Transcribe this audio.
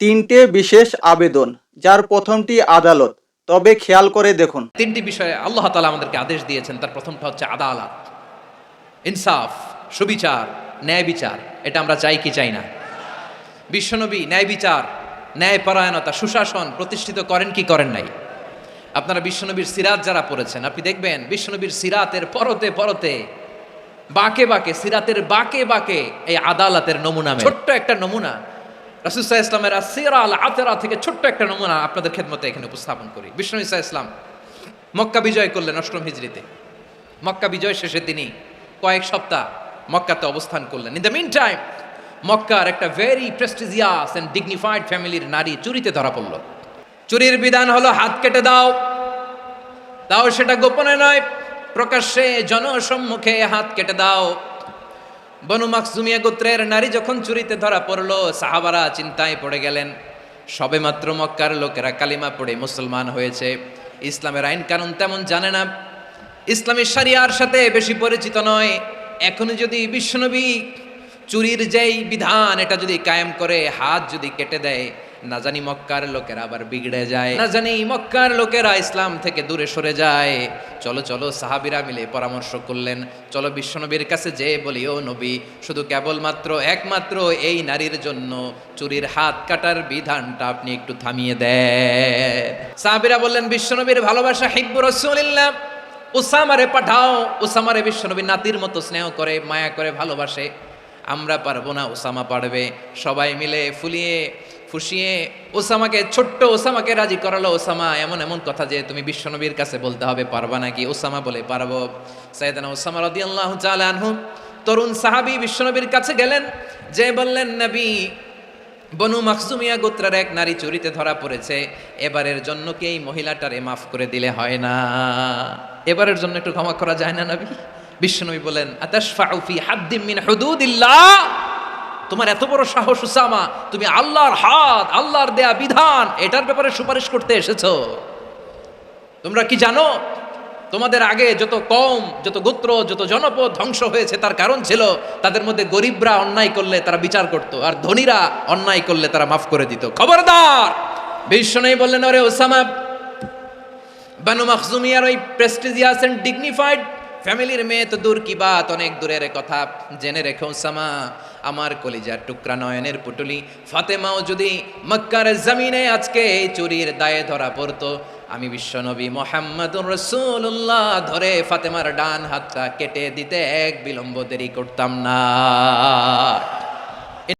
তিনটে বিশেষ আবেদন, যার প্রথমটি আদালত। তবে খেয়াল করে দেখুন, তিনটি বিষয়ে আল্লাহ তাআলা আমাদেরকে আদেশ দিয়েছেন। তার প্রথমটা হচ্ছে আদালত, ইনসাফ, সুবিচার, ন্যায় বিচার। এটা আমরা চাই কি চাই না? বিশ্বনবী ন্যায় বিচার, ন্যায়পরায়ণতা, সুশাসন প্রতিষ্ঠিত করেন কি করেন নাই? আপনারা বিশ্বনবীর সিরাত যারা পড়েছেন, আপনি দেখবেন বিশ্বনবীর সিরাতের পরতে পরতে, বাঁকে বাঁকে, সিরাতের বাঁকে বাঁকে এই আদালতের নমুনা, ছোট্ট একটা নমুনা রাসূল সাল্লাল্লাহু আলাইহি ওয়াসাল্লামের আসসিরা আল আতরা থেকে ছোট্ট একটা নমুনা আপনাদের খেদমতে এখানে উপস্থাপন করি। বিশ্বনবী সাল্লাল্লাহু আলাইহি ওয়াসাল্লাম মক্কা বিজয় করলেন ৮ম হিজরিতে। মক্কা বিজয় শেষে তিনি কয়েক সপ্তাহ মক্কাতে অবস্থান করলেন। ইন দ্য মিন টাইম মক্কার একটা ভেরি প্রেস্টিজিয়াস এন্ড ডিগনিফাইড ফ্যামিলির নারী চুরিতে ধরা পড়ল। চুরির বিধান হলো হাত কেটে দাও, তাও সেটা গোপনে নয়, প্রকাশ্যে জনসম্মুখে হাত কেটে দাও। বনু মাখজুমিয়া গোত্রের নারী যখন চুরিতে ধরা পড়লো, সাহাবারা চিন্তায় পড়ে গেলেন। সবেমাত্র মক্কার লোকেরা কালিমা পড়ে মুসলমান হয়েছে, ইসলামের আইন কানুন তেমন জানে না, ইসলামী শরিয়ার সাথে বেশি পরিচিত নয়। এখনই যদি বিশ্বনবী চুরির যেই বিধান এটা যদি কায়েম করে হাত যদি কেটে দেয়, না জানি মক্কার লোকেরা আবার বিগড়ে যায়, না জানি মক্কার লোকেরা ইসলাম থেকে দূরে সরে যায়। চলো চলো, সাহাবীরা মিলে পরামর্শ করলেন, চলো বিশ্বনবীর কাছে যেয়ে বলি, ও নবী, শুধু কেবলমাত্র একমাত্র এই নারীর জন্য চুরির হাত কাটার বিধানটা আপনি একটু থামিয়ে দেন। সাহাবীরা বললেন, বিশ্বনবীর ভালোবাসা, হিব্বু রাসূলিল্লাহ, উসামারে পাঠাও। উসামারে বিশ্বনবী নাতির মতো স্নেহ করে, মায়া করে, ভালোবাসে। আমরা পারবো না, ওসামা পারবে। সবাই মিলে ফুলিয়ে ফুসিয়ে ওসামাকে, ছোট্ট ওসামাকে রাজি করালো। ওসামা এমন এমন কথা যে তুমি বিশ্বনবীর কাছে বলতে হবে, পারবা নাকি? ওসামা বলে, পারবো। সাইয়েদনা ওসামা রাদিয়াল্লাহু তাআলা আনহু তরুণ সাহাবী বিশ্বনবীর কাছে গেলেন, যে বললেন, নবী, বনু মাখজুমিয়া গোত্রের এক নারী চুরিতে ধরা পড়েছে, এবারের জন্য কি এই মহিলাটারে মাফ করে দিলে হয় না? এবারের জন্য একটু ক্ষমা করা যায় না নবী? বিশ্বনবী বলেন, আতাশফাউ ফি হাদ্দিম মিন হুদুদিল্লাহ, তোমার এত বড় সাহস উসামা, তুমি আল্লাহর হাত, আল্লাহর দেয়া বিধান, এটার ব্যাপারে সুপারিশ করতে এসেছো? তোমরা কি জানো তোমাদের আগে যত কওম, যত গোত্র, যত জনপদ ধ্বংস হয়েছে তার কারণ ছিল তাদের মধ্যে গরিবরা অন্যায় করলে তারা বিচার করত, আর ধনীরা অন্যায় করলে তারা মাফ করে দিত। খবরদার! বিশ্বনবী বললেন, ওরে ওসামা, বানু মাখজুমিয়ার ওই প্রেস্টিজিয়াস এন্ড ডিগনিফাইড ফ্যামিলির মেয়ে তো দূর কি বাত, অনেক দূরের কথা। জেনে রেখো ওসামা, আমার কলিজার টুকরা, নয়নের পুটুলি ফাতেমাও যদি মক্কার জমিনে আজকে এই চুরির দায়ে ধরা পড়তো, আমি বিশ্বনবী মুহাম্মদুর রাসূলুল্লাহ ধরে ফাতেমার ডান হাতটা কেটে দিতে এক বিলম্ব দেরি করতাম না।